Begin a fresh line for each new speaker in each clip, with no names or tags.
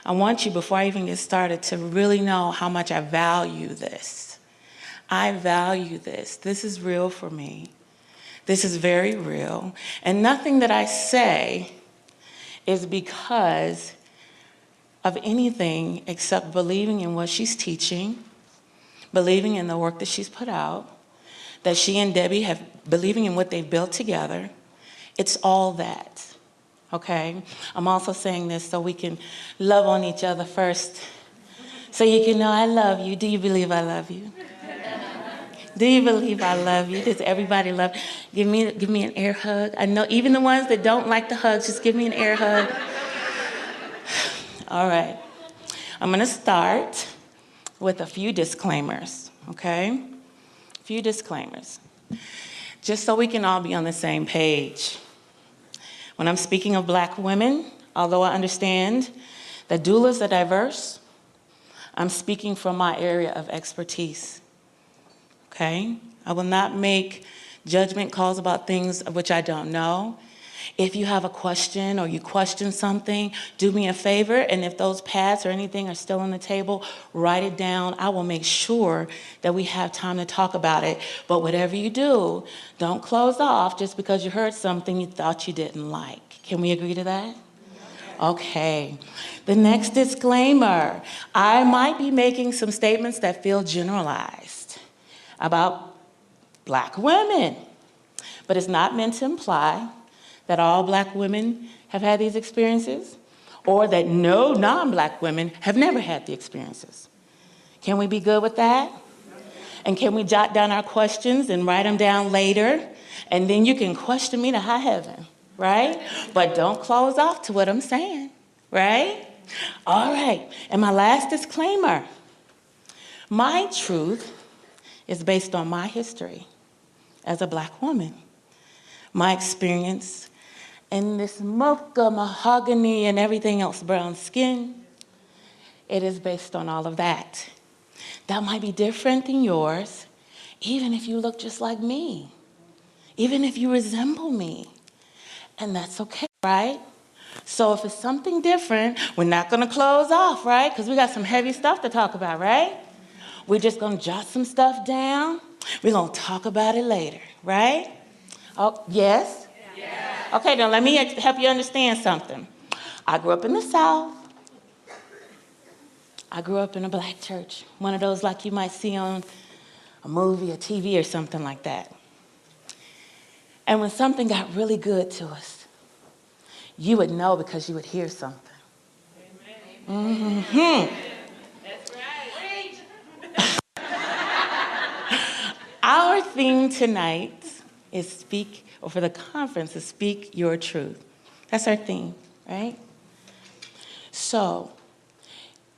I want you, before I even get started, to really know how much I value this. I value this. This is real for me. This is very real. And nothing that I say is because of anything except believing in what she's teaching, believing in the work that she's put out, that she and Debbie have, believing in what they've built together. It's all that, okay? I'm also saying this so we can love on each other first, so you can know I love you. Do you believe I love you? Do you believe I love you? Does everybody love? Give me an air hug. I know even the ones that don't like the hugs, just give me an air hug. All right. I'm going to start with a few disclaimers, okay? A few disclaimers, just so we can all be on the same page. When I'm speaking of Black women, although I understand that doulas are diverse, I'm speaking from my area of expertise. Okay? I will not make judgment calls about things of which I don't know. If you have a question or you question something, do me a favor, and if those pads or anything are still on the table, write it down. I will make sure that we have time to talk about it. But whatever you do, don't close off just because you heard something you thought you didn't like. Can we agree to that? Okay. The next disclaimer. I might be making some statements that feel generalized about Black women, but it's not meant to imply that all Black women have had these experiences, or that no non-Black women have never had the experiences. Can we be good with that? And can we jot down our questions and write them down later? And then you can question me to high heaven, right? But don't close off to what I'm saying, right? All right, and my last disclaimer. My truth is based on my history as a Black woman, my experience in this mocha, mahogany, and everything else brown skin. It is based on all of that. That might be different than yours, even if you look just like me, even if you resemble me, and that's okay, right? So if it's something different, we're not gonna close off, right? Because we got some heavy stuff to talk about, right? We're just gonna jot some stuff down. We're gonna talk about it later, right? Oh, yes? Yeah. Okay, now let me help you understand something. I grew up in the South. I grew up in a Black church, one of those like you might see on a movie, a TV, or something like that. And when something got really good to us, you would know because you would hear something. Amen. Mm-hmm. Our theme tonight is speak, or for the conference, is speak your truth. That's our theme, right? So,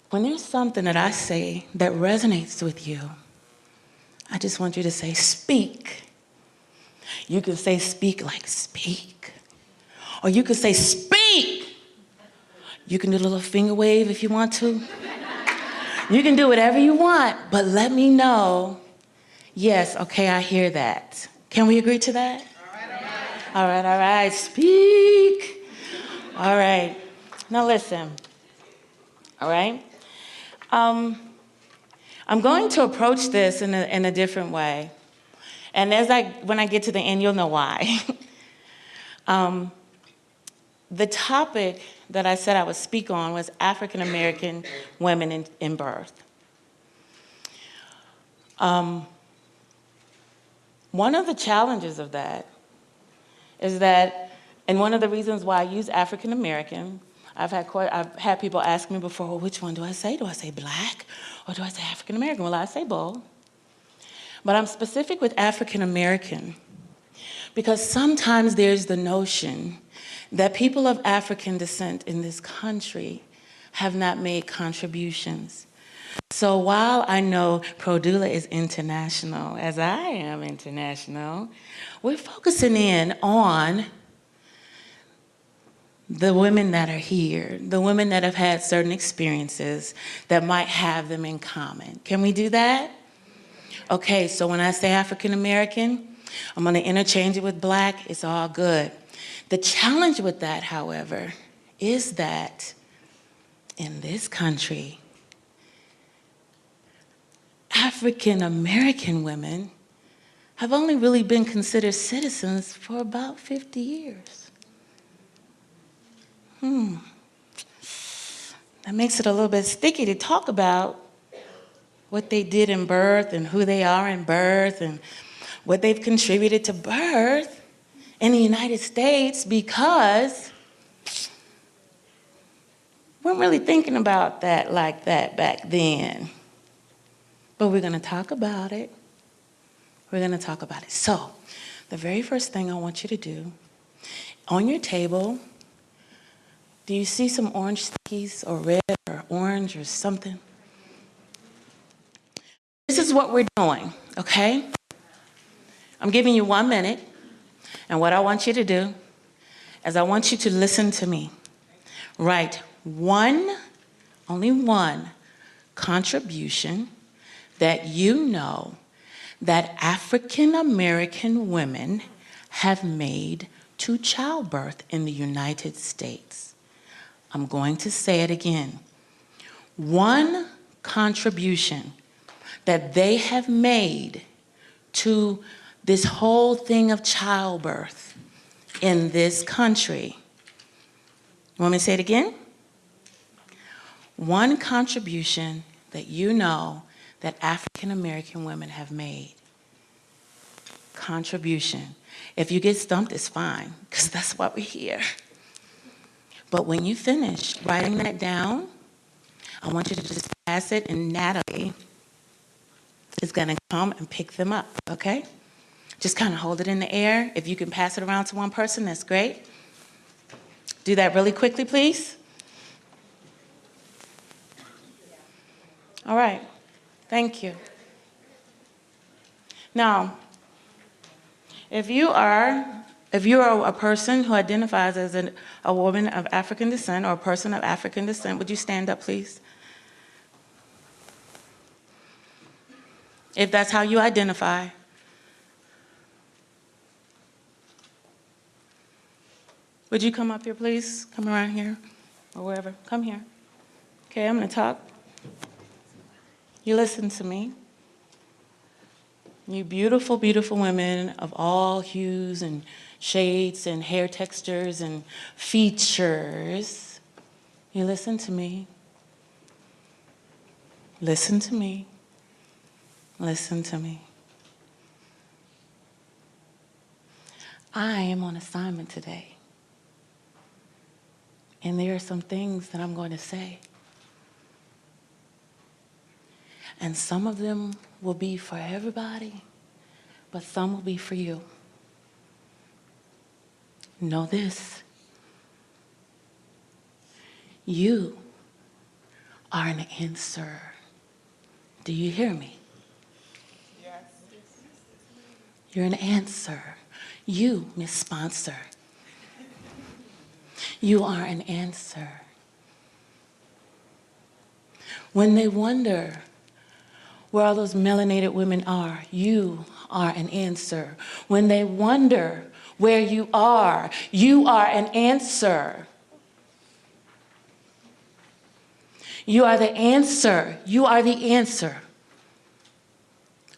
when there's something that I say that resonates with you, I just want you to say, speak. You can say speak like speak. Or you can say speak. You can do a little finger wave if you want to. You can do whatever you want, but let me know. Yes, okay, I hear that. Can we agree to that? All right, speak. All right, now listen, all right? I'm going to approach this in a different way. And when I get to the end, you'll know why. The topic that I said I would speak on was African-American women in birth. One of the challenges of that is that, and one of the reasons why I use African American, I've had people ask me before, well, which one do I say? Do I say Black or do I say African American? Well, I say both. But I'm specific with African American because sometimes there's the notion that people of African descent in this country have not made contributions. So while I know ProDoula is international, as I am international, we're focusing in on the women that are here, the women that have had certain experiences that might have them in common. Can we do that? Okay, so when I say African American, I'm gonna interchange it with Black, it's all good. The challenge with that, however, is that in this country, African-American women have only really been considered citizens for about 50 years. That makes it a little bit sticky to talk about what they did in birth and who they are in birth and what they've contributed to birth in the United States, because we weren't really thinking about that like that back then. But we're going to talk about it. We're going to talk about it. So, the very first thing I want you to do, on your table, do you see some orange stickies or red or orange or something? This is what we're doing, okay? I'm giving you 1 minute, and what I want you to do is I want you to listen to me. Write only one contribution that you know that African American women have made to childbirth in the United States. I'm going to say it again. One contribution that they have made to this whole thing of childbirth in this country. You want me to say it again? One contribution that you know that African American women have made. Contribution. If you get stumped, it's fine, because that's why we're here. But when you finish writing that down, I want you to just pass it, and Natalie is going to come and pick them up, okay? Just kind of hold it in the air. If you can pass it around to one person, that's great. Do that really quickly, please. All right. Thank you. Now, if you are a person who identifies as a woman of African descent or a person of African descent, would you stand up, please? If that's how you identify. Would you come up here, please? Come around here or wherever. Come here. Okay, I'm going to talk. You listen to me. You beautiful, beautiful women of all hues and shades and hair textures and features. You listen to me. Listen to me. Listen to me. I am on assignment today. And there are some things that I'm going to say. And some of them will be for everybody, but some will be for you. Know this. You are an answer. Do you hear me?
Yes.
You're an answer. You, Miss Sponsor. You are an answer. When they wonder where all those melanated women are, you are an answer. When they wonder where you are an answer. You are the answer. You are the answer.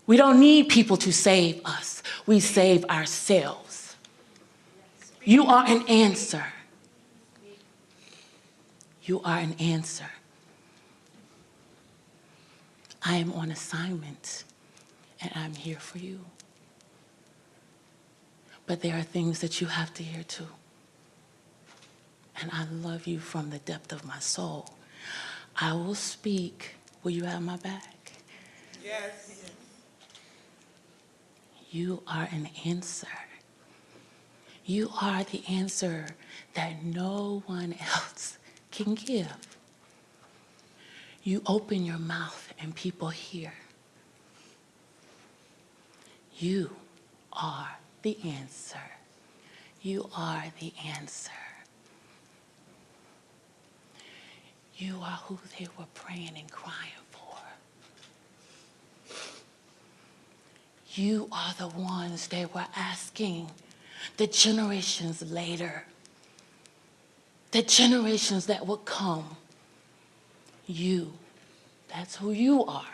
We don't need people to save us. We save ourselves. You are an answer. You are an answer. I am on assignment, and I'm here for you. But there are things that you have to hear too. And I love you from the depth of my soul. I will speak. Will you have my back?
Yes.
You are an answer. You are the answer that no one else can give. You open your mouth and people hear. You are the answer. You are the answer. You are who they were praying and crying for. You are the ones they were asking the generations later, the generations that would come. You. That's who you are.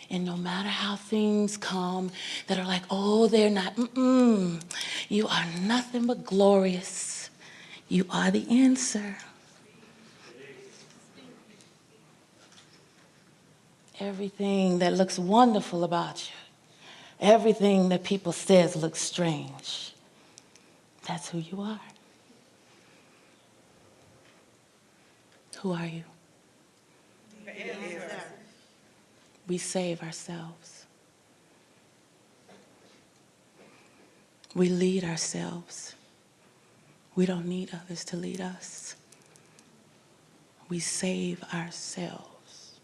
And no matter how things come that are like, oh, they're not, you are nothing but glorious. You are the answer. Everything that looks wonderful about you, everything that people says looks strange, that's who you are. Who are you? We save ourselves. We lead ourselves. We don't need others to lead us. We save ourselves.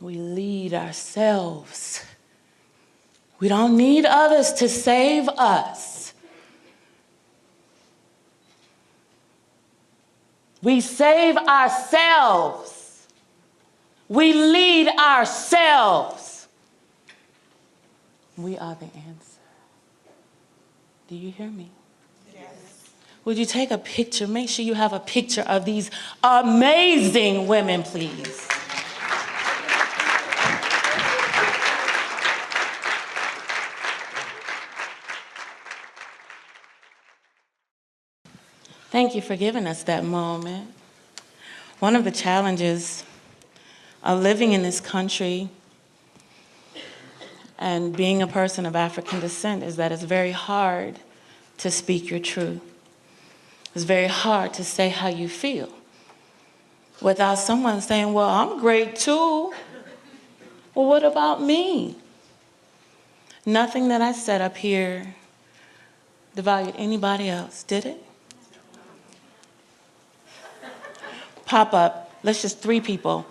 We lead ourselves. We don't need others to save us. We save ourselves. We lead ourselves. We are the answer. Do you hear me?
Yes.
Would you take a picture? Make sure you have a picture of these amazing women, please. Thank you for giving us that moment. One of the challenges of living in this country and being a person of African descent is that it's very hard to speak your truth. It's very hard to say how you feel without someone saying, well, I'm great too. Well, what about me? Nothing that I said up here devalued anybody else, did it? Pop up, let's just 3 people.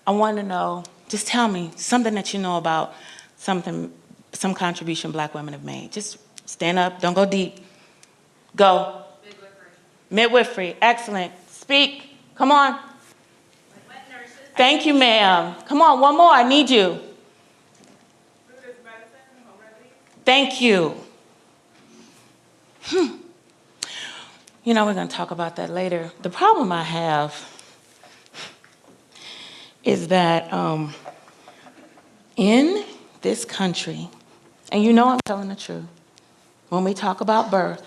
I want to know, just tell me something that you know about some contribution Black women have made. Just stand up, don't go deep. Go. Midwifery, excellent. Speak, come on.
Wet nurses.
Thank you, ma'am. Come on, one more, I need you.
Buddhist medicine, home remedies.
Thank you. You know, we're going to talk about that later. The problem I have is that in this country, and you know I'm telling the truth, when we talk about birth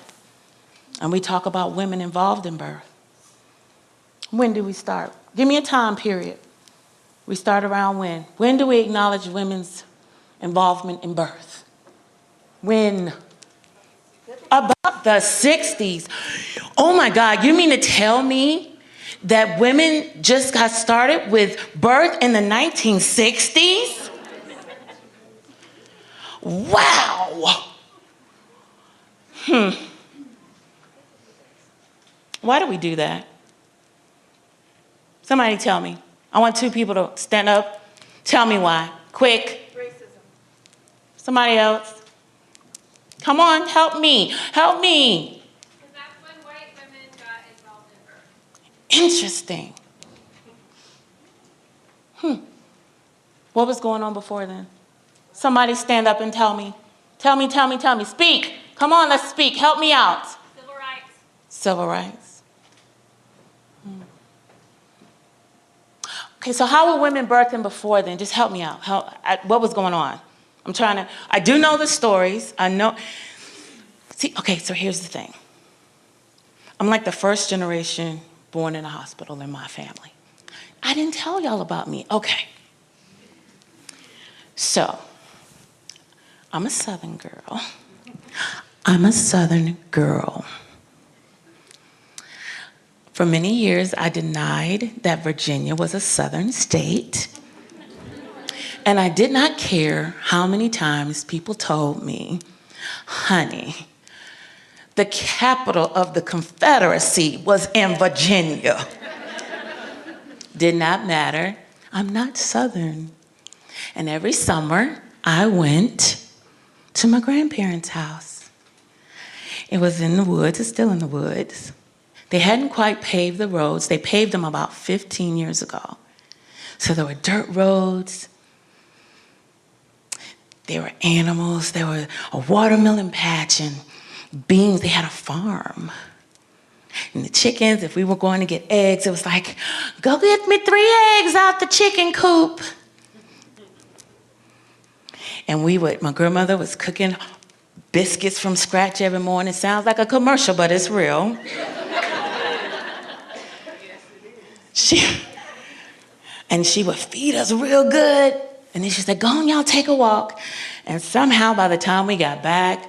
and we talk about women involved in birth, when do we start? Give me a time period. We start around when? When do we acknowledge women's involvement in birth? When? About the 60s. Oh my God, you mean to tell me that women just got started with birth in the 1960s? Wow. Why do we do that? Somebody tell me. I want 2 people to stand up. Tell me why. Quick.
Racism.
Somebody else. Come on, help me. Help me.
Because that's when white women got involved in birth.
Interesting. What was going on before then? Somebody stand up and tell me. Tell me. Speak. Come on, let's speak. Help me out.
Civil rights.
Civil rights. Okay, so how were women birthing before then? Just help me out. What was going on? I do know the stories. I know. See, okay, so here's the thing. I'm like the first generation born in a hospital in my family. I didn't tell y'all about me. Okay. So, I'm a Southern girl. For many years, I denied that Virginia was a Southern state. And I did not care how many times people told me, honey, the capital of the Confederacy was in Virginia. Did not matter. I'm not Southern. And every summer, I went to my grandparents' house. It was in the woods. It's still in the woods. They hadn't quite paved the roads. They paved them about 15 years ago. So there were dirt roads. There were animals. There was a watermelon patch and beans. They had a farm. And the chickens, if we were going to get eggs, it was like, go get me 3 eggs out the chicken coop. And my grandmother was cooking biscuits from scratch every morning. Sounds like a commercial, but it's real. She would feed us real good. And then she said, go on, y'all, take a walk. And somehow by the time we got back,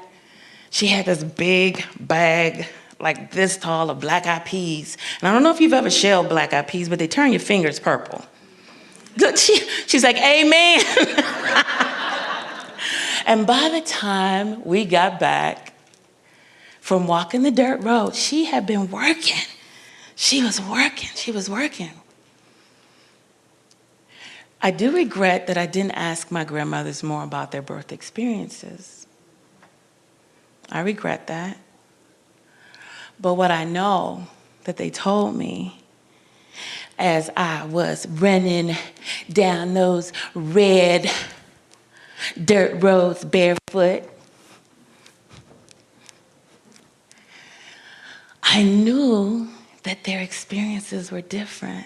she had this big bag, like this tall, of black-eyed peas. And I don't know if you've ever shelled black-eyed peas, but they turn your fingers purple. She's like, amen. And by the time we got back from walking the dirt road, she had been working. She was working. I do regret that I didn't ask my grandmothers more about their birth experiences. I regret that. But what I know that they told me as I was running down those red dirt roads barefoot, I knew that their experiences were different.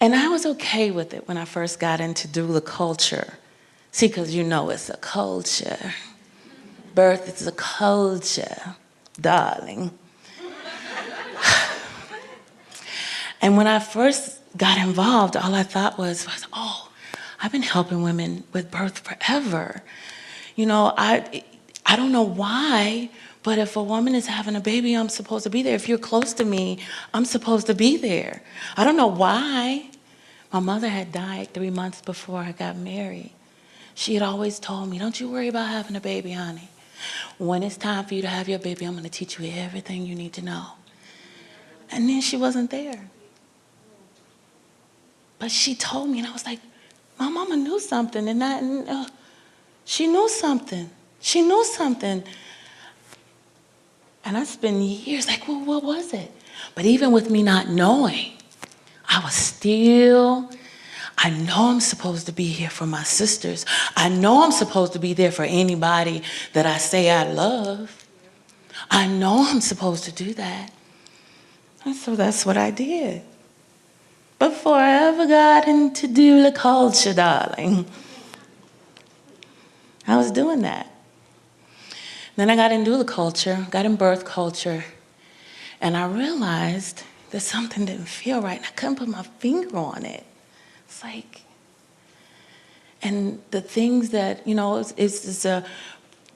And I was okay with it when I first got into doula culture. See, because you know it's a culture. Birth is a culture, darling. And when I first got involved, all I thought was, oh, I've been helping women with birth forever. You know, I don't know why, but if a woman is having a baby, I'm supposed to be there. If you're close to me, I'm supposed to be there. I don't know why. My mother had died 3 months before I got married. She had always told me, don't you worry about having a baby, honey. When it's time for you to have your baby, I'm going to teach you everything you need to know. And then she wasn't there. But she told me, and I was like, my mama knew something, and she knew something. She knew something. And I spent years like, well, what was it? But even with me not knowing, I know I'm supposed to be here for my sisters. I know I'm supposed to be there for anybody that I say I love. I know I'm supposed to do that. And so that's what I did. Before I ever got into doula culture, darling, I was doing that. Then I got in doula culture, got in birth culture, and I realized that something didn't feel right, and I couldn't put my finger on it. It's like, and the things that, you know, it's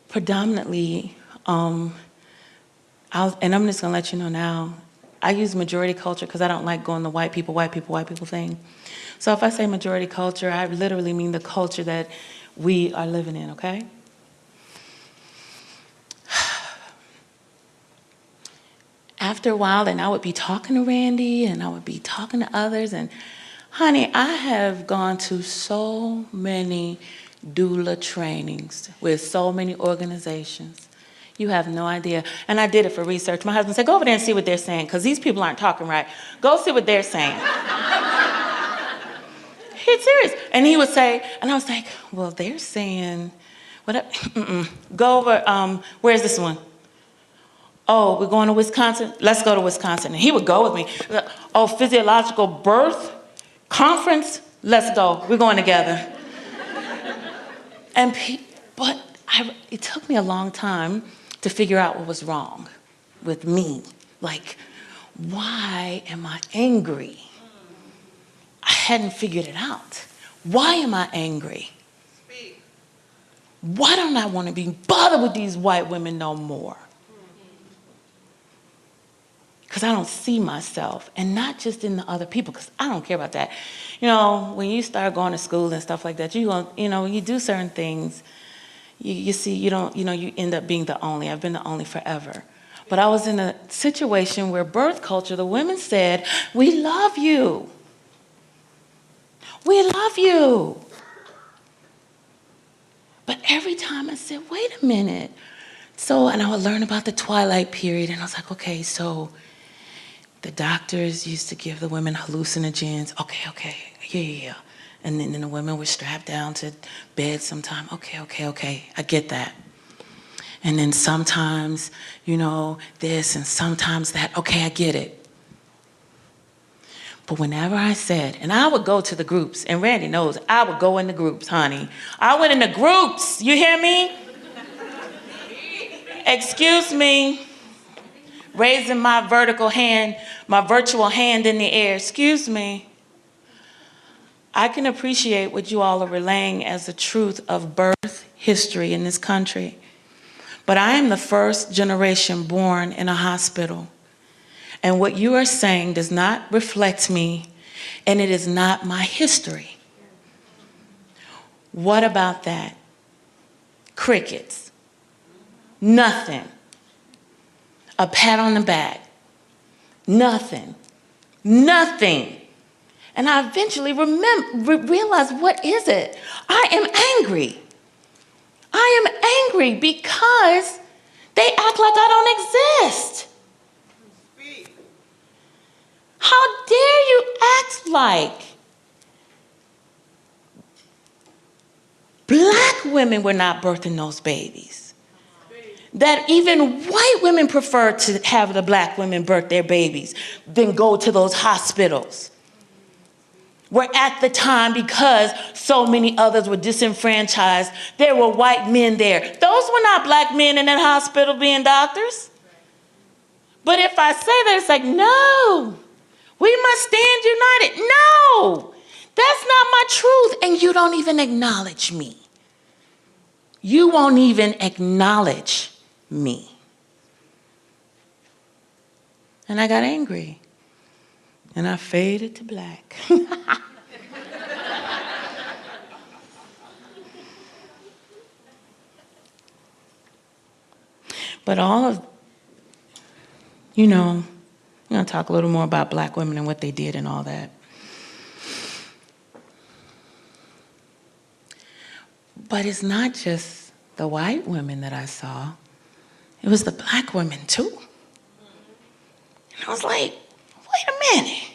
predominantly, and I'm just gonna let you know now, I use majority culture because I don't like going the white people thing. So if I say majority culture, I literally mean the culture that we are living in, okay? After a while, and I would be talking to Randy, and I would be talking to others, and honey, I have gone to so many doula trainings with so many organizations. You have no idea. And I did it for research. My husband said, go over there and see what they're saying, because these people aren't talking right. Go see what they're saying. He's serious. And he would say, and I was like, well, they're saying, go over, where's this one? Oh, we're going to Wisconsin? Let's go to Wisconsin. And he would go with me. Oh, physiological birth conference? Let's go. We're going together. But it took me a long time to figure out what was wrong with me. Like, why am I angry? I hadn't figured it out. Why am I angry?
Speak.
Why don't I want to be bothered with these white women no more? Because I don't see myself, and not just in the other people, because I don't care about that. You know, when you start going to school and stuff like that, when you do certain things, you see, you end up being the only. I've been the only forever. But I was in a situation where birth culture, the women said, we love you. We love you. But every time I said, wait a minute. And I would learn about the twilight period, and I was like, okay, so the doctors used to give the women hallucinogens. Okay, yeah. And then the women were strapped down to bed sometime. Okay, I get that. And then sometimes, you know, this and sometimes that. Okay, I get it. But whenever I said, and I would go to the groups, and Randy knows, I would go in the groups, honey. I went in the groups, you hear me? Excuse me. Raising my vertical hand, my virtual hand in the air, excuse me. I can appreciate what you all are relaying as the truth of birth history in this country. But I am the first generation born in a hospital. And what you are saying does not reflect me, and it is not my history. What about that? Crickets. Nothing. A pat on the back. Nothing. Nothing. And I eventually realized, what is it? I am angry. I am angry because they act like I don't exist.
Speak.
How dare you act like black women were not birthing those babies? That even white women prefer to have the black women birth their babies than go to those hospitals. Where at the time, because so many others were disenfranchised, there were white men there. Those were not black men in that hospital being doctors. But if I say that, it's like, no, we must stand united. No, that's not my truth. And you don't even acknowledge me. You won't even acknowledge me. And I got angry. And I faded to black. But all of, you know, I'm going to talk a little more about black women and what they did and all that. But it's not just the white women that I saw. It was the black women too. And I was like, wait a minute.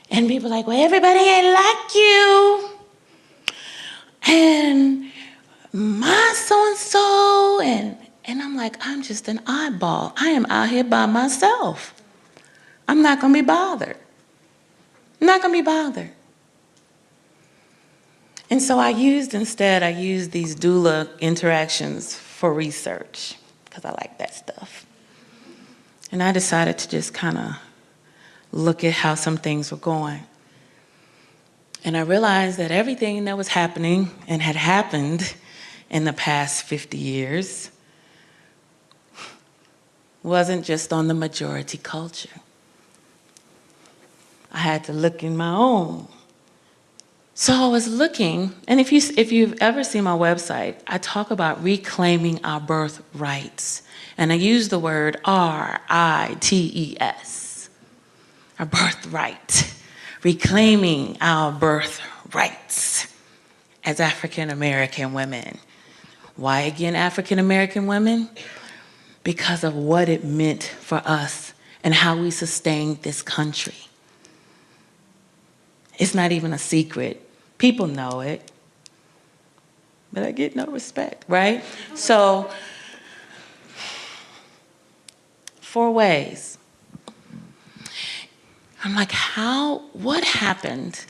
And people like, well, everybody ain't like you. And my so-and-so. And I'm like, I'm just an eyeball. I am out here by myself. I'm not going to be bothered. I'm not going to be bothered. And so I used these doula interactions for research because I like that stuff. And I decided to just kind of look at how some things were going. And I realized that everything that was happening and had happened in the past 50 years wasn't just on the majority culture. I had to look in my own. So I was looking, and if you've ever seen my website, I talk about reclaiming our birthrights. And I use the word R-I-T-E-S, our birthright, reclaiming our birthrights as African-American women. Why again African-American women? Because of what it meant for us and how we sustained this country. It's not even a secret. People know it. But I get no respect, right? So, 4 ways. I'm like, what happened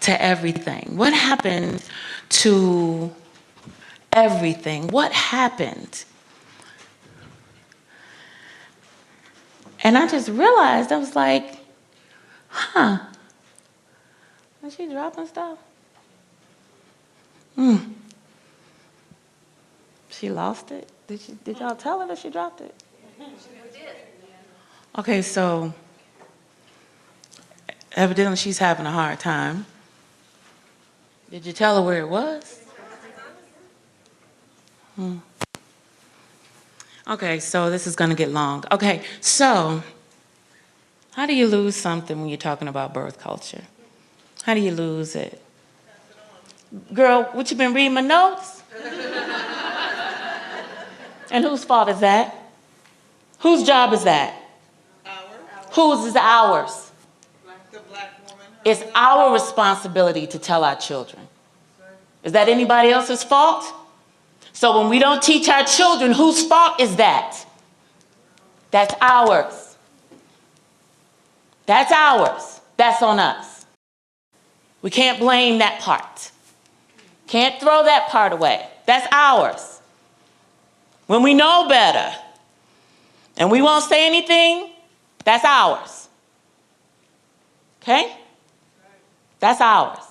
to everything? What happened to everything? What happened? And I just realized, I was like, is she dropping stuff? She lost it? Did y'all tell her that she dropped it?
She did.
Okay, so evidently she's having a hard time. Did you tell her where it was? Okay, so this is going to get long. Okay, so how do you lose something when you're talking about birth culture? How do you lose it? Girl, what, you been reading my notes? And whose fault is that? Whose job is that?
Ours.
Whose is ours?
The black woman.
It's our responsibility to tell our children. Is that anybody else's fault? So when we don't teach our children, whose fault is that? That's ours. That's ours. That's on us. We can't blame that part. Can't throw that part away. That's ours. When we know better and we won't say anything, that's ours. Okay? That's ours.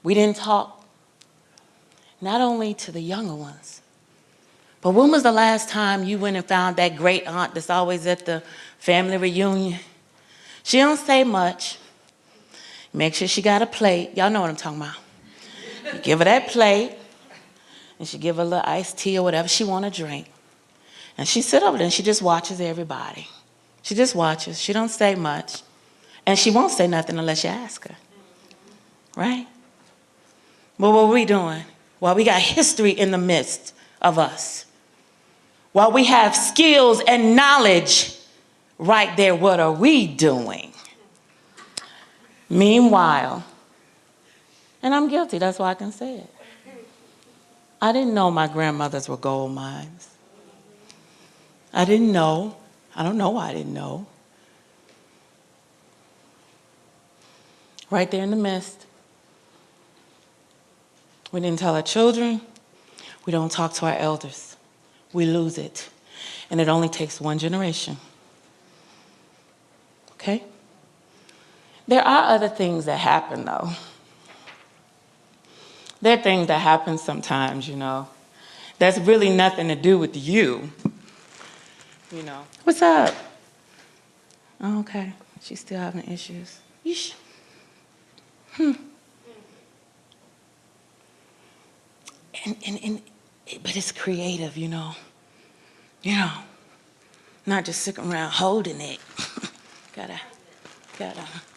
We didn't talk, not only to the younger ones, but when was the last time you went and found that great aunt that's always at the family reunion? She don't say much. Make sure she got a plate. Y'all know what I'm talking about. You give her that plate, and she give her a little iced tea or whatever she want to drink. And she sit over there and she just watches everybody. She just watches. She don't say much. And she won't say nothing unless you ask her. Right? But what are we doing? Well, we got history in the midst of us. While we have skills and knowledge right there, what are we doing? Meanwhile, and I'm guilty, that's why I can say it. I didn't know my grandmothers were gold mines. I didn't know. I don't know why I didn't know. Right there in the midst. We didn't tell our children. We don't talk to our elders. We lose it. And it only takes one generation. Okay? There are other things that happen, though. There are things that happen sometimes, you know. That's really nothing to do with you. You know. What's up? Oh, okay. She's still having issues. Yeesh. But it's creative, you know. You know. Not just sitting around holding it. gotta,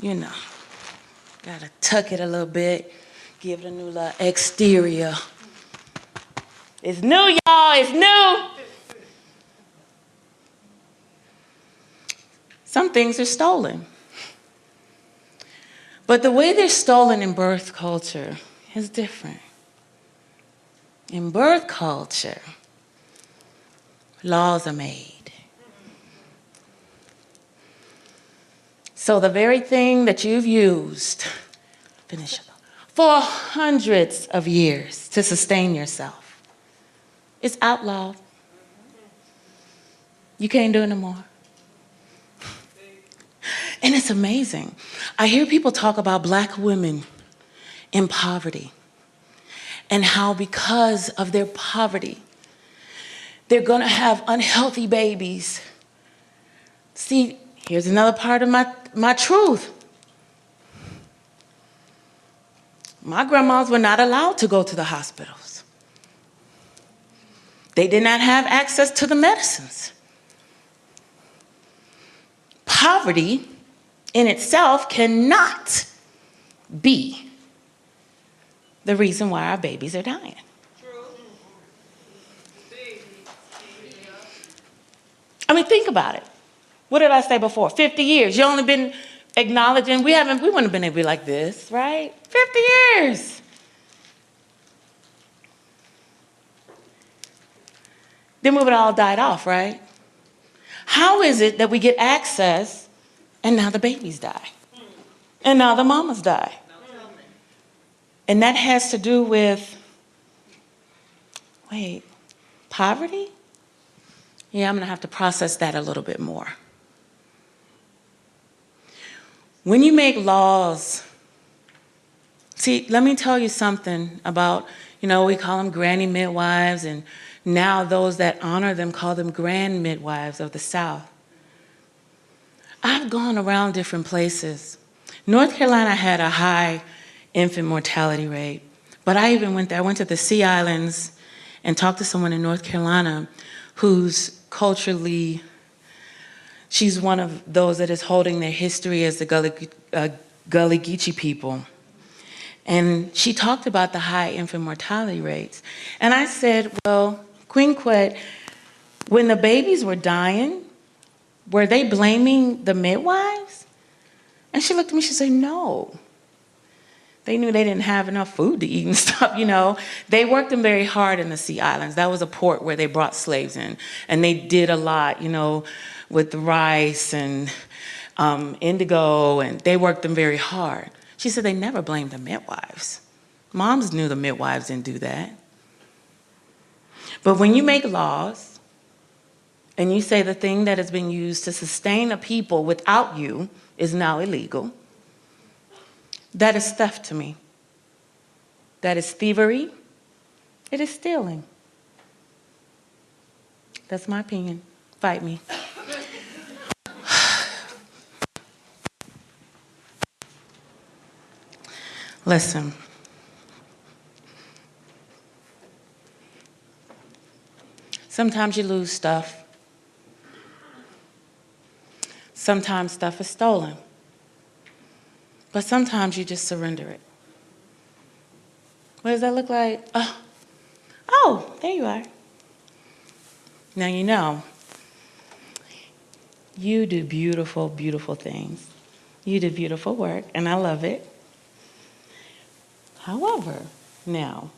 you know. Gotta tuck it a little bit. Give it a new little exterior. It's new, y'all. It's new. Some things are stolen. But the way they're stolen in birth culture is different. In birth culture, laws are made. So the very thing that you've used, finish it, for hundreds of years to sustain yourself, it's outlawed. You can't do it no more. And it's amazing. I hear people talk about Black women in poverty and how because of their poverty, they're going to have unhealthy babies. See, here's another part of my truth. My grandmas were not allowed to go to the hospitals. They did not have access to the medicines. Poverty in itself cannot be the reason why our babies are dying. I mean, think about it. What did I say before? 50 years. You only been acknowledging, we wouldn't have been able to be like this, right? 50 years. Then we would have all died off, right? How is it that we get access and now the babies die? And now the mamas die? And that has to do with, poverty? Yeah, I'm going to have to process that a little bit more. When you make laws, see, let me tell you something about, we call them granny midwives, and now those that honor them call them grand midwives of the South. I've gone around different places. North Carolina had a high infant mortality rate, but I even went there. I went to the Sea Islands and talked to someone in North Carolina who's culturally, she's one of those that is holding their history as the Gullah Geechee people. And she talked about the high infant mortality rates. And I said, well, Queen Quet, when the babies were dying, were they blaming the midwives? And she looked at me, she said, no. They knew they didn't have enough food to eat and stuff, you know. They worked them very hard in the Sea Islands. That was a port where they brought slaves in. And they did a lot, you know, with the rice and indigo, and they worked them very hard. She said they never blamed the midwives. Moms knew the midwives didn't do that. But when you make laws and you say the thing that has been used to sustain a people without you is now illegal, that is theft to me. That is thievery. It is stealing. That's my opinion. Fight me. Listen. Sometimes you lose stuff. Sometimes stuff is stolen. But sometimes you just surrender it. What does that look like? Oh, there you are. Now you know. You do beautiful, beautiful things. You do beautiful work, and I love it. However, now,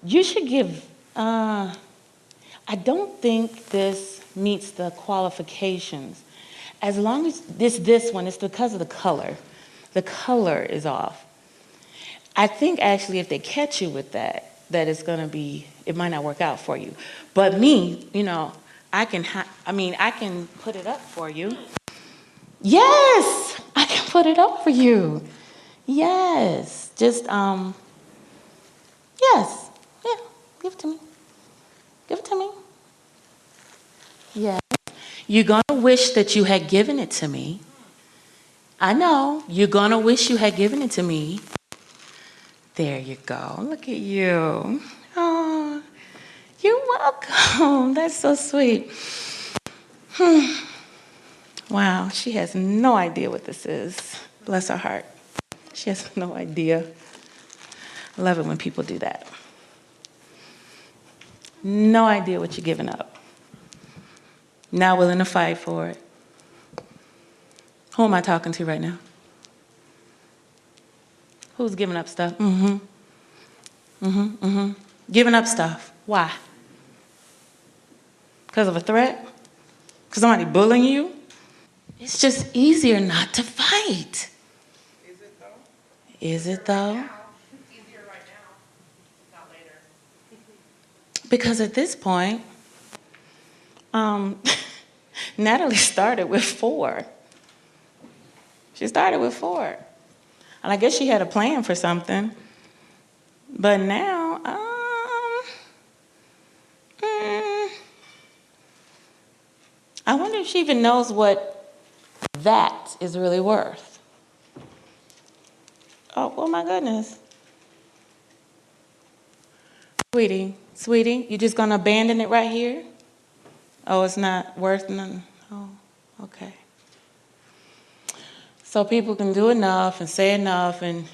you should give, I don't think this meets the qualifications. As long as this one, it's because of the color. The color is off. I think actually if they catch you with that it's going to be, it might not work out for you. But me, you know, I can put it up for you. Yes, I can put it up for you. Yes, just, yes, yeah, give it to me. Give it to me. Yeah. You're going to wish that you had given it to me. I know. You're going to wish you had given it to me. There you go. Look at you. Oh, you're welcome. That's so sweet. Wow, she has no idea what this is. Bless her heart. She has no idea. I love it when people do that. No idea what you're giving up. Not willing to fight for it. Who am I talking to right now? Who's giving up stuff? Giving up stuff. Why? Because of a threat? Because somebody bullying you? It's just easier not to fight.
Is it though?
Is it though?
It's easier right now, not later.
Because at this point, Natalie started with 4. She started with 4. And I guess she had a plan for something. But now, I wonder if she even knows what that is really worth. Oh my goodness. Sweetie, you just gonna abandon it right here? Oh, it's not worth nothing. Oh, okay. So people can do enough and say enough, and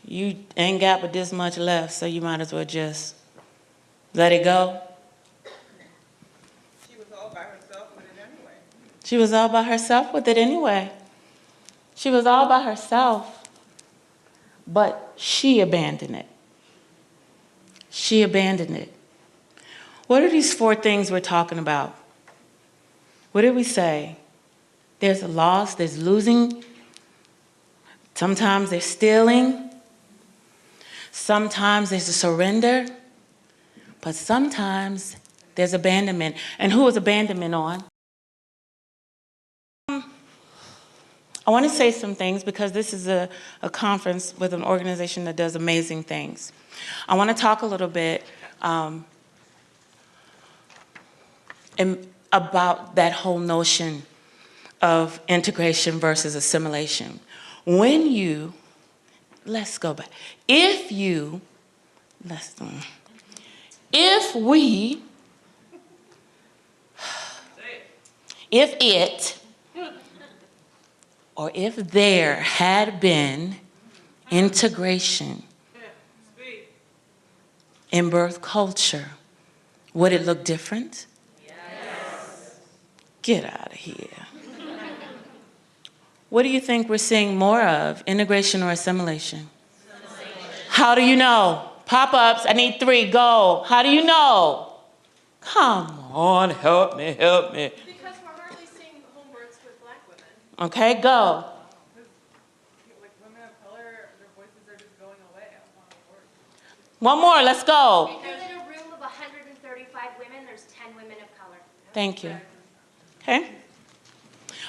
you ain't got but this much left, so you might as well just let it go.
She was all by herself with it anyway.
She was all by herself with it anyway. She was all by herself, but she abandoned it. She abandoned it. What are these 4 things we're talking about? What did we say? There's a loss, there's losing. Sometimes there's stealing. Sometimes there's a surrender. But sometimes there's abandonment. And who is abandonment on? I want to say some things because this is a conference with an organization that does amazing things. I want to talk a little bit about that whole notion of integration versus assimilation. Let's go back. If there had been integration in birth culture, would it look different? Yes. Get out of here. What do you think we're seeing more of, integration or assimilation? How do you know? Pop-ups, I need 3, go. How do you know? Come on, help me, help me.
Because we're hardly seeing home births with black women.
Okay, go.
Like women of color, their voices are just going away. I don't want to work.
One more, let's go.
Because in a room of 135 women, there's 10 women of color.
Thank you. Okay.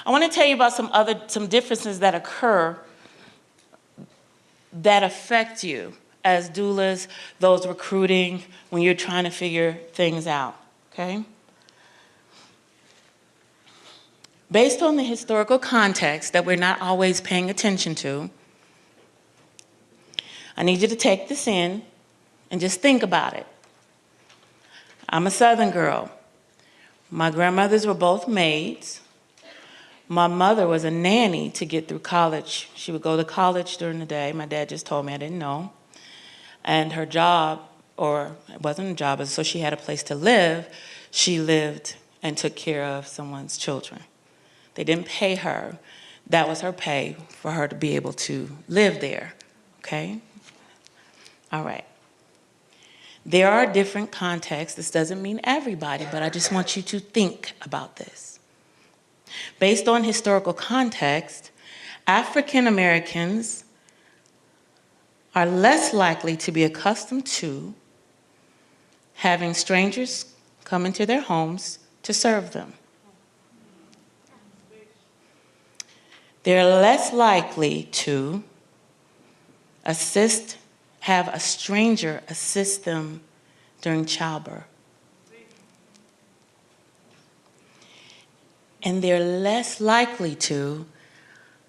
I want to tell you about some differences that occur that affect you as doulas, those recruiting, when you're trying to figure things out, okay? Based on the historical context that we're not always paying attention to, I need you to take this in and just think about it. I'm a Southern girl. My grandmothers were both maids. My mother was a nanny to get through college. She would go to college during the day. My dad just told me, I didn't know. And her job, or it wasn't a job, so she had a place to live. She lived and took care of someone's children. They didn't pay her. That was her pay for her to be able to live there, okay? All right. There are different contexts. This doesn't mean everybody, but I just want you to think about this. Based on historical context, African Americans are less likely to be accustomed to having strangers come into their homes to serve them. They're less likely to have a stranger assist them during childbirth. And they're less likely to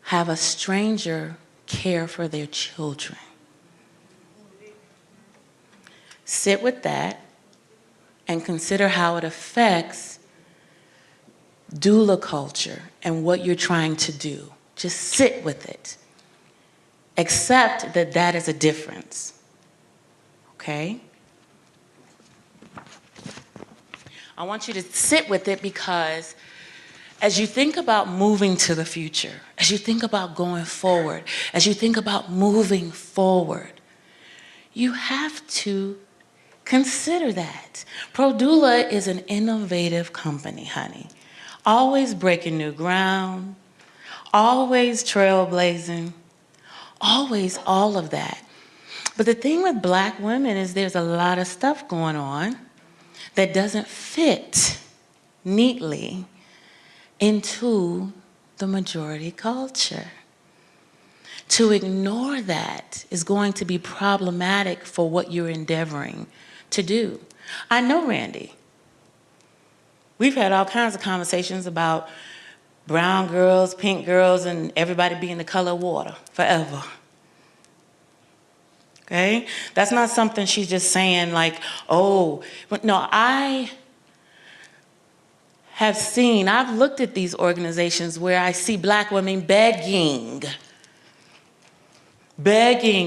have a stranger care for their children. Sit with that and consider how it affects doula culture and what you're trying to do. Just sit with it. Accept that that is a difference. Okay? I want you to sit with it because as you think about moving to the future, as you think about going forward, as you think about moving forward, you have to consider that. ProDoula is an innovative company, honey. Always breaking new ground, always trailblazing, always all of that. But the thing with black women is there's a lot of stuff going on that doesn't fit neatly into the majority culture. To ignore that is going to be problematic for what you're endeavoring to do. I know Randy. We've had all kinds of conversations about brown girls, pink girls, and everybody being the color of water forever. Okay? That's not something she's just saying like, oh, but no, I've looked at these organizations where I see black women begging,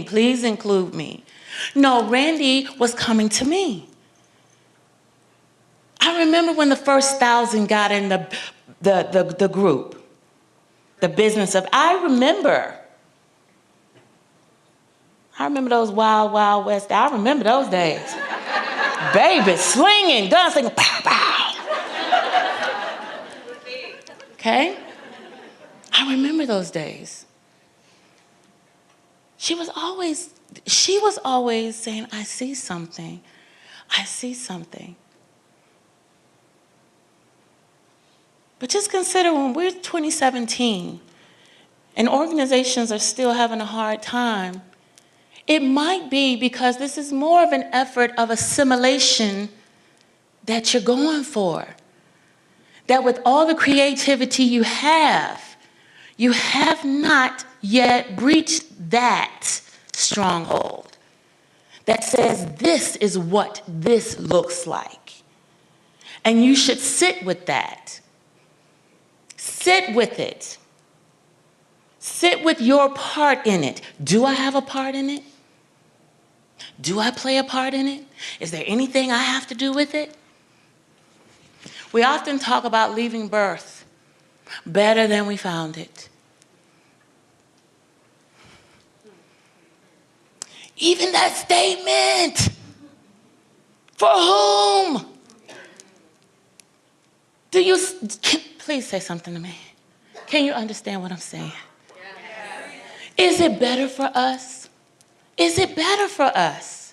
please include me. No, Randy was coming to me. I remember when the first 1,000 got in the group, the business of, I remember those wild, wild west, I remember those days. Baby, slinging, guns slinging, pow, pow. Okay? I remember those days. She was always saying, I see something. I see something. But just consider when we're 2017 and organizations are still having a hard time, it might be because this is more of an effort of assimilation that you're going for. That with all the creativity you have not yet breached that stronghold that says this is what this looks like. And you should sit with that. Sit with it. Sit with your part in it. Do I have a part in it? Do I play a part in it? Is there anything I have to do with it? We often talk about leaving birth better than we found it. Even that statement. For whom? Please say something to me. Can you understand what I'm saying? Is it better for us? Is it better for us?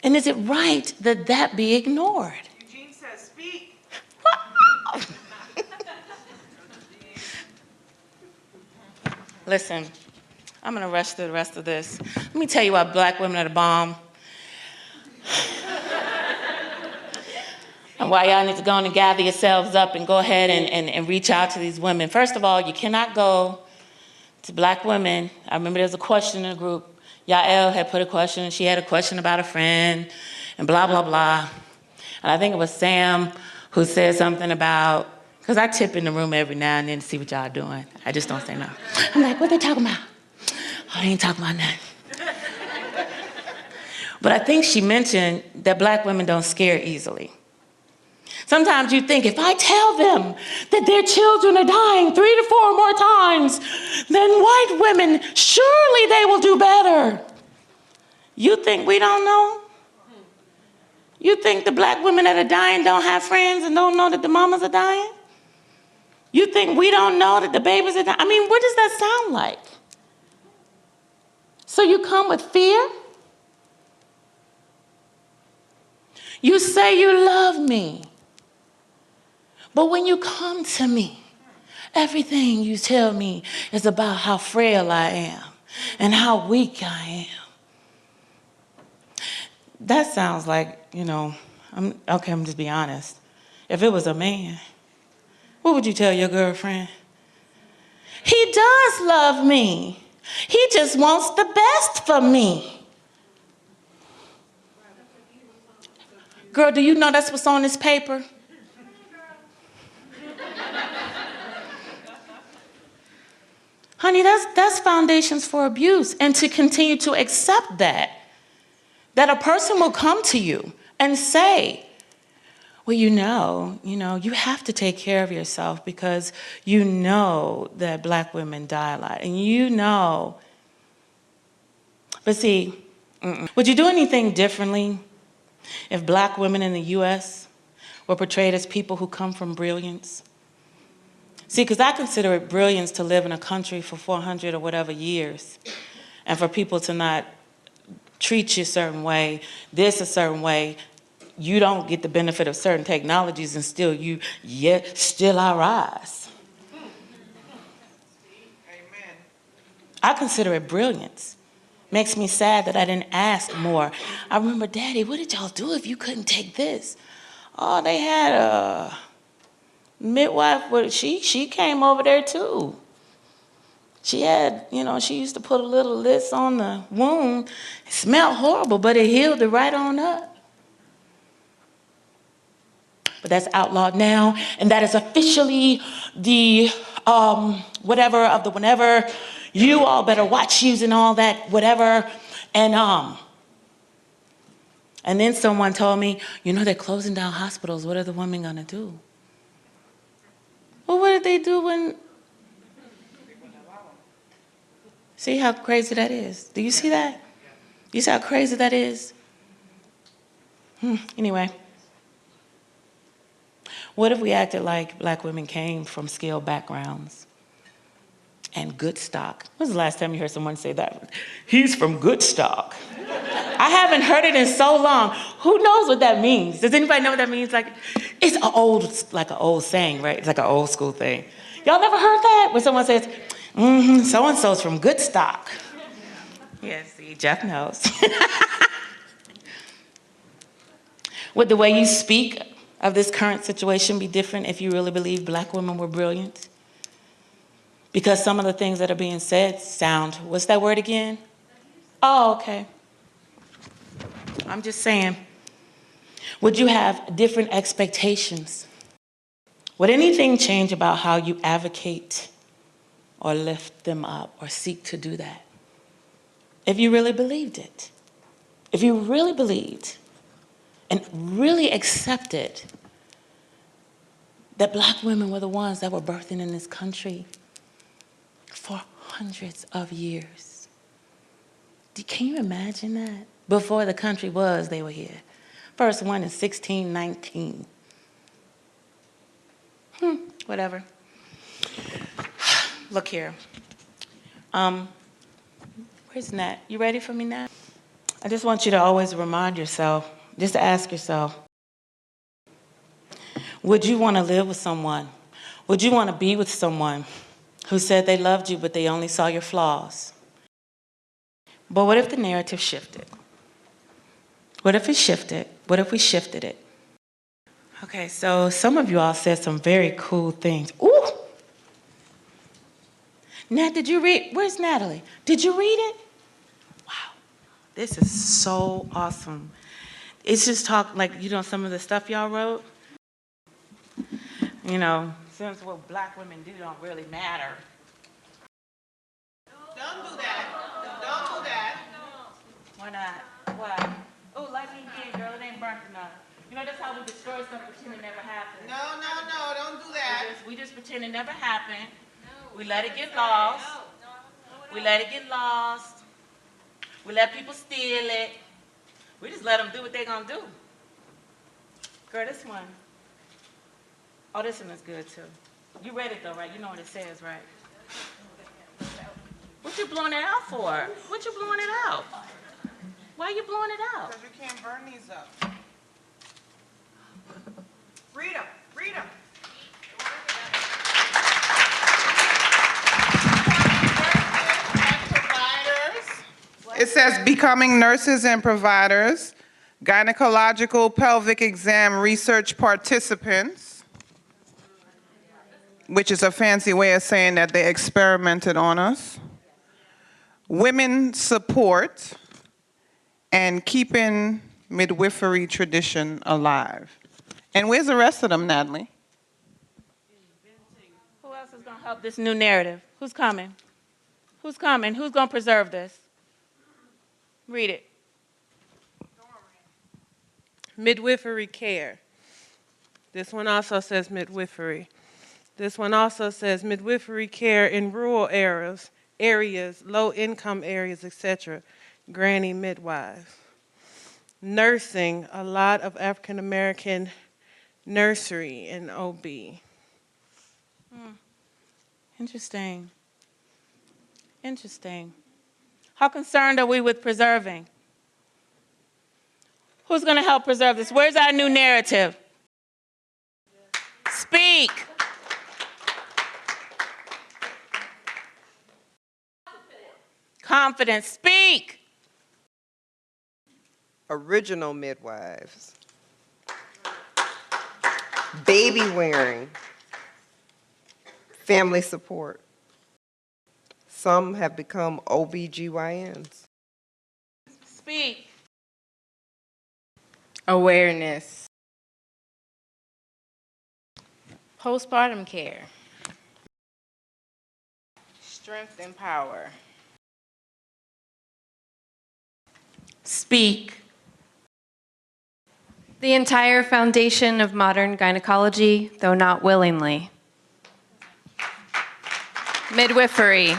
And is it right that that be ignored?
Eugene says, speak.
Listen, I'm going to rush through the rest of this. Let me tell you why black women are the bomb. And why y'all need to go on and gather yourselves up and go ahead and reach out to these women. First of all, you cannot go to black women. I remember there was a question in the group. Yael had put a question. She had a question about a friend and blah, blah, blah. And I think it was Sam who said something about, because I tip in the room every now and then to see what y'all doing. I just don't say no. I'm like, what they talking about? Oh, they ain't talking about nothing. But I think she mentioned that black women don't scare easily. Sometimes you think, if I tell them that their children are dying 3 to 4 more times than white women, surely they will do better. You think we don't know? You think the black women that are dying don't have friends and don't know that the mamas are dying? You think we don't know that the babies are dying? I mean, what does that sound like? So you come with fear? You say you love me. But when you come to me, everything you tell me is about how frail I am and how weak I am. That sounds like, I'm just be honest. If it was a man, what would you tell your girlfriend? He does love me. He just wants the best for me. Girl, do you know that's what's on this paper? Honey, that's foundations for abuse. And to continue to accept that a person will come to you and say, well, you have to take care of yourself because you know that black women die a lot. And but see, would you do anything differently if black women in the U.S. were portrayed as people who come from brilliance? See, because I consider it brilliance to live in a country for 400 or whatever years, and for people to not treat you a certain way, this a certain way. You don't get the benefit of certain technologies, and still I rise.
Amen.
I consider it brilliance. Makes me sad that I didn't ask more. I remember, Daddy, what did y'all do if you couldn't take this? Oh, they had a midwife. She came over there too. She had, she used to put a little list on the wound. It smelled horrible, but it healed it right on up. But that's outlawed now, and that is officially the whenever. You all better watch using all that whatever. And then someone told me, they're closing down hospitals. What are the women gonna do? Well, what did they do when? See how crazy that is? Do you see that? You see how crazy that is? Anyway. What if we acted like black women came from skilled backgrounds and good stock? When was the last time you heard someone say that? He's from good stock. I haven't heard it in so long. Who knows what that means? Does anybody know what that means? It's an old saying, right? It's like an old school thing. Y'all never heard that? When someone says, so-and-so's from good stock. Yeah, see, Jeff knows. Would the way you speak of this current situation be different if you really believe black women were brilliant? Because some of the things that are being said sound, what's that word again? Oh, okay. I'm just saying, would you have different expectations? Would anything change about how you advocate or lift them up or seek to do that? If you really believed it. If you really believed and really accepted that black women were the ones that were birthing in this country for hundreds of years. Can you imagine that? Before the country was, they were here. First one in 1619. Whatever. Look here. Where's Nat? You ready for me, Nat? I just want you to always remind yourself, just ask yourself, would you want to live with someone? Would you want to be with someone who said they loved you, but they only saw your flaws? But what if the narrative shifted? What if it shifted? What if we shifted it? Okay, so some of you all said some very cool things. Ooh! Nat, did you read? Where's Natalie? Did you read it? Wow, this is so awesome. It's just some of the stuff y'all wrote. Since what black women do don't really matter.
Don't do that. Don't do that.
Why not? Why? Oh, light me again, girl. It ain't burnt enough. That's how we destroy stuff, pretend it never happened.
No, don't do that.
We just pretend it never happened. We let it get lost. We let it get lost. We let people steal it. We just let them do what they're going to do. Girl, this one. Oh, this one is good, too. You read it, though, right? You know what it says, right? What you blowing it out for? What you blowing it out? Why are you blowing it out?
Because you can't burn these up. Read them. Read them. It says becoming nurses and providers, gynecological pelvic exam research participants, which is a fancy way of saying that they experimented on us, women support, and keeping midwifery tradition alive. And where's the rest of them, Natalie?
Who else is going to help this new narrative? Who's coming? Who's coming? Who's going to preserve this? Read it.
Midwifery care. This one also says midwifery. This one also says midwifery care in rural areas, low-income areas, etc. Granny midwives. Nursing, a lot of African-American nursery and OB.
Interesting. Interesting. How concerned are we with preserving? Who's going to help preserve this? Where's our new narrative? Speak. Confidence. Speak.
Original midwives. Baby wearing. Family support. Some have become OBGYNs.
Speak.
Awareness. Postpartum care. Strength and power.
Speak.
The entire foundation of modern gynecology, though not willingly. Midwifery.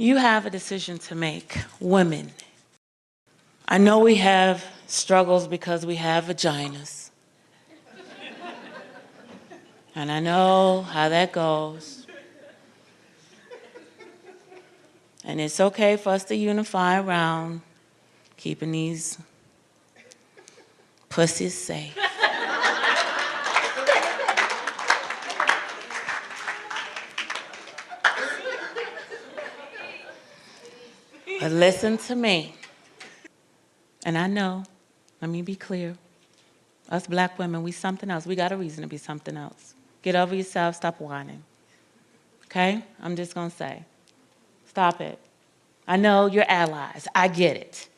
You have a decision to make, women. I know we have struggles because we have vaginas. And I know how that goes. And it's okay for us to unify around keeping these pussies safe. But listen to me. And I know, let me be clear, us black women, we something else. We got a reason to be something else. Get over yourself, stop whining. Okay? I'm just gonna say, stop it. I know you're allies, I get it.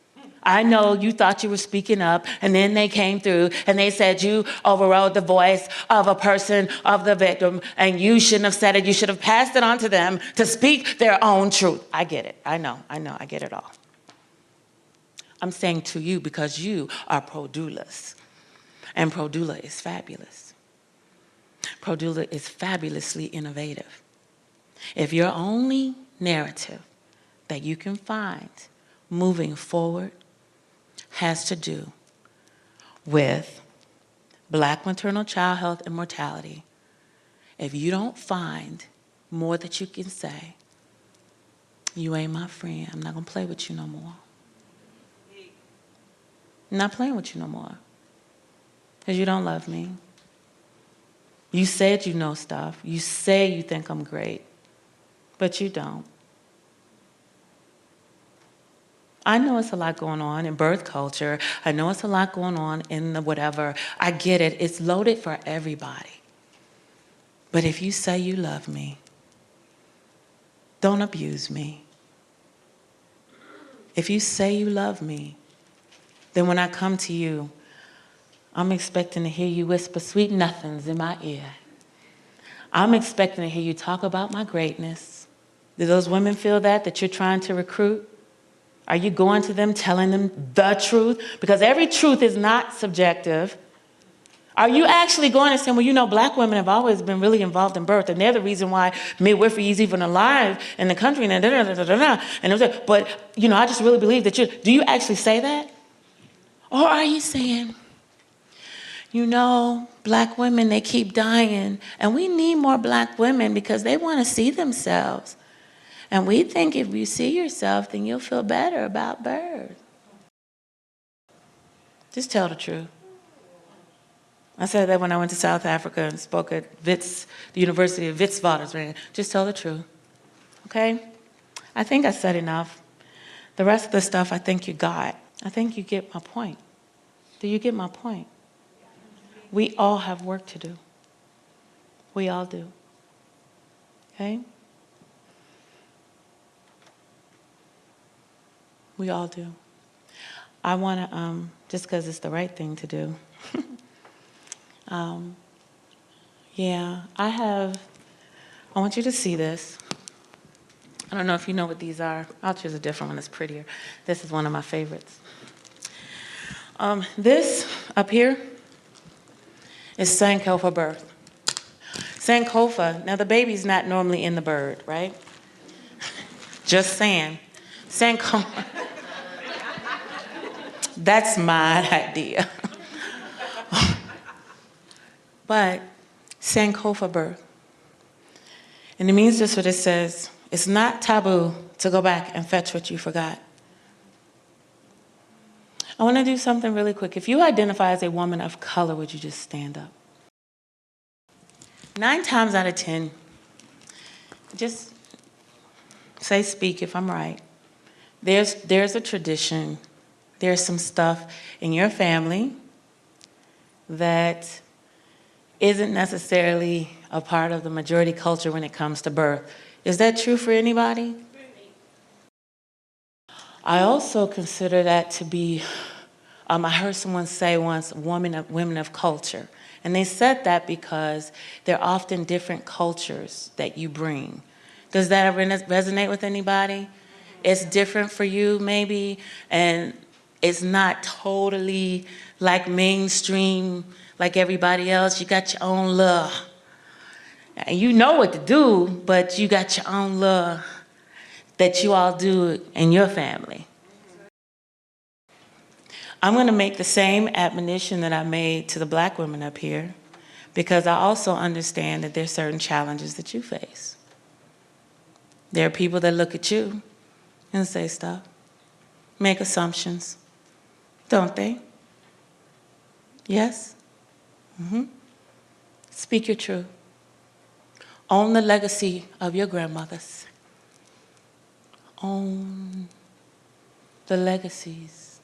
I know you thought you were speaking up, and then they came through and they said you overrode the voice of a person, of the victim, and you shouldn't have said it. You should have passed it on to them to speak their own truth. I get it. I know, I get it all. I'm saying to you because you are pro-doulas, and pro-doula is fabulous. Pro-doula is fabulously innovative. If your only narrative that you can find moving forward has to do with Black maternal child health and mortality, if you don't find more that you can say, you ain't my friend. I'm not going to play with you no more. I'm not playing with you no more. Because you don't love me. You said you know stuff. You say you think I'm great. But you don't. I know it's a lot going on in birth culture. I know it's a lot going on in the whatever. I get it. It's loaded for everybody. But if you say you love me, don't abuse me. If you say you love me, then when I come to you, I'm expecting to hear you whisper sweet nothings in my ear. I'm expecting to hear you talk about my greatness. Do those women feel that you're trying to recruit? Are you going to them, telling them the truth? Because every truth is not subjective. Are you actually going and saying, well, you know, Black women have always been really involved in birth, and they're the reason why midwifery is even alive in the country, and but, you know, I just really believe that do you actually say that? Or are you saying, you know, Black women, they keep dying, and we need more Black women because they want to see themselves. And we think if you see yourself, then you'll feel better about birth. Just tell the truth. I said that when I went to South Africa and spoke at Wits, the University of Witwatersrand. Just tell the truth, okay? I think I said enough. The rest of the stuff I think you got. I think you get my point. Do you get my point? We all have work to do. We all do, okay? We all do. I want to, just because it's the right thing to do. Yeah, I want you to see this. I don't know if you know what these are. I'll choose a different one that's prettier. This is one of my favorites. This up here is Sankofa Birth. Sankofa, now the baby's not normally in the bird, right? Just saying. Sankofa. That's my idea. But Sankofa Birth. And it means just what it says. It's not taboo to go back and fetch what you forgot. I want to do something really quick. If you identify as a woman of color, would you just stand up? 9 times out of 10, just say speak if I'm right. There's a tradition. There's some stuff in your family that isn't necessarily a part of the majority culture when it comes to birth. Is that true for anybody? I also consider that to be, I heard someone say once, women of culture. And they said that because there are often different cultures that you bring. Does that resonate with anybody? It's different for you, maybe, and it's not totally like mainstream, like everybody else. You got your own little, and you know what to do, but you got your own little that you all do in your family. I'm going to make the same admonition that I made to the Black women up here, because I also understand that there's certain challenges that you face. There are people that look at you and say stuff, make assumptions, don't they? Yes? Mm-hmm. Speak your truth. Own the legacy of your grandmothers. Own the legacies.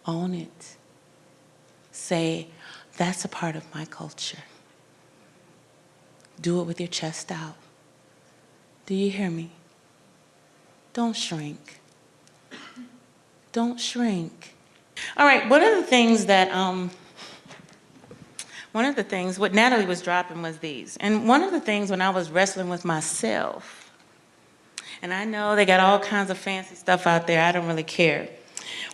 Own it. Say, that's a part of my culture. Do it with your chest out. Do you hear me? Don't shrink. Don't shrink. All right, one of the things what Natalie was dropping was these. And one of the things when I was wrestling with myself, and I know they got all kinds of fancy stuff out there, I don't really care.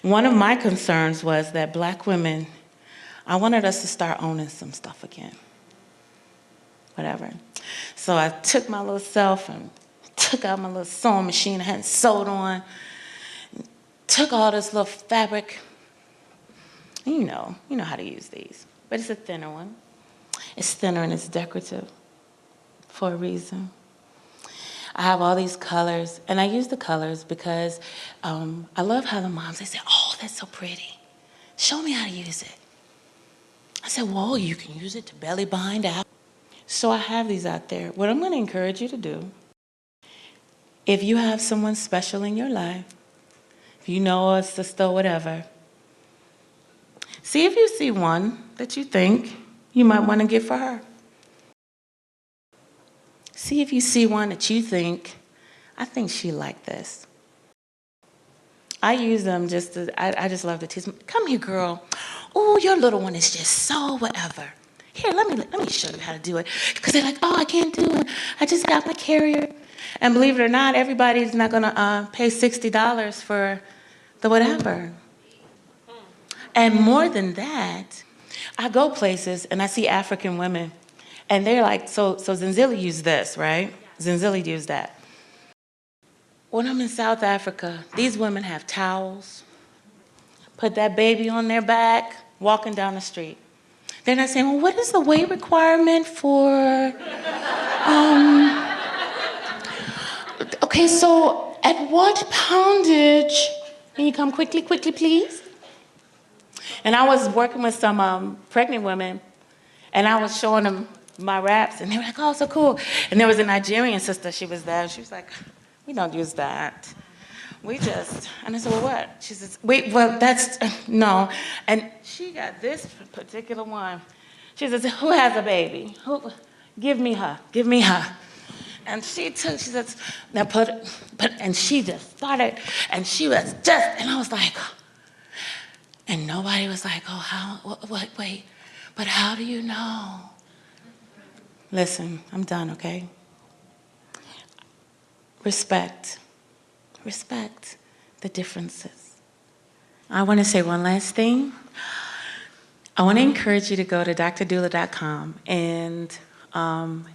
One of my concerns was that Black women, I wanted us to start owning some stuff again. whatever. So I took my little self and took out my little sewing machine I hadn't sewed on, took all this little fabric. You know how to use these, but it's a thinner one. It's thinner and it's decorative for a reason. I have all these colors, and I use the colors because I love how the moms, they say, oh, that's so pretty. Show me how to use it. I said, well, you can use it to belly bind out. So I have these out there. What I'm going to encourage you to do, if you have someone special in your life, if you know a sister or whatever, see if you see one that you think you might want to get for her. See if you see one that you think, I think she like this. I use them just to, I just love to tease them. Come here, girl. Oh, your little one is just so whatever. Here, let me show you how to do it. Because they're like, oh, I can't do it. I just got my carrier. And believe it or not, everybody's not going to pay $60 for the whatever. And more than that, I go places and I see African women. And they're like, so Zenzili used this, right? Zenzili used that. When I'm in South Africa, these women have towels, put that baby on their back, walking down the street. They're not saying, well, what is the weight requirement for, okay, so at what poundage, can you come quickly, please? And I was working with some pregnant women, and I was showing them my wraps, and they were like, oh, so cool. And there was a Nigerian sister, she was there, and she was like, we don't use that. We just, and I said, well, what? She says, wait, well, that's, no. And she got this particular one. She says, who has a baby? Who? Give me her. And she says, now put, and she just started, and she was just, and I was like, and nobody was like, oh, how, wait, but how do you know? Listen, I'm done, okay? Respect the differences. I want to say one last thing. I want to encourage you to go to drdoula.com, and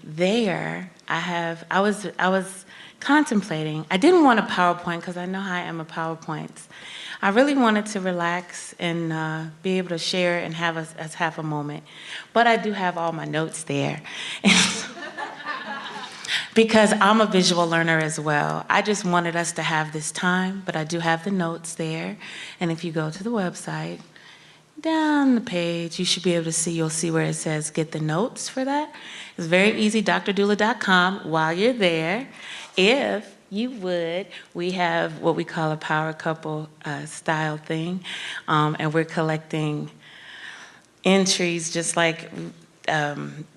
there I was contemplating. I didn't want a PowerPoint because I know how I am with PowerPoints. I really wanted to relax and be able to share and have us have a moment, but I do have all my notes there. Because I'm a visual learner as well. I just wanted us to have this time, but I do have the notes there. And if you go to the website, down the page, you should be able to see, you'll see where it says get the notes for that. It's very easy, drdoula.com. While you're there, if you would, we have what we call a power couple style thing. And we're collecting entries just like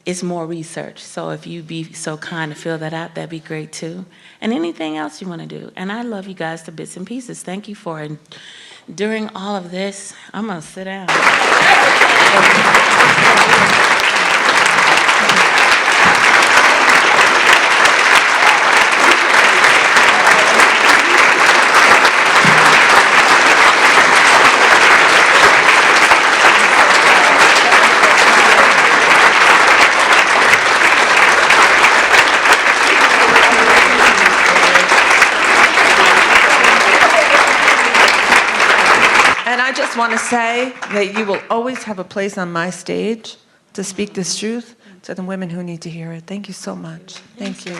it's more research. So if you'd be so kind to fill that out, that'd be great too. And anything else you want to do. And I love you guys to bits and pieces. Thank you for it. During all of this, I'm going to sit down.
I just want to say that you will always have a place on my stage to speak this truth to the women who need to hear it. Thank you so much. Thank you.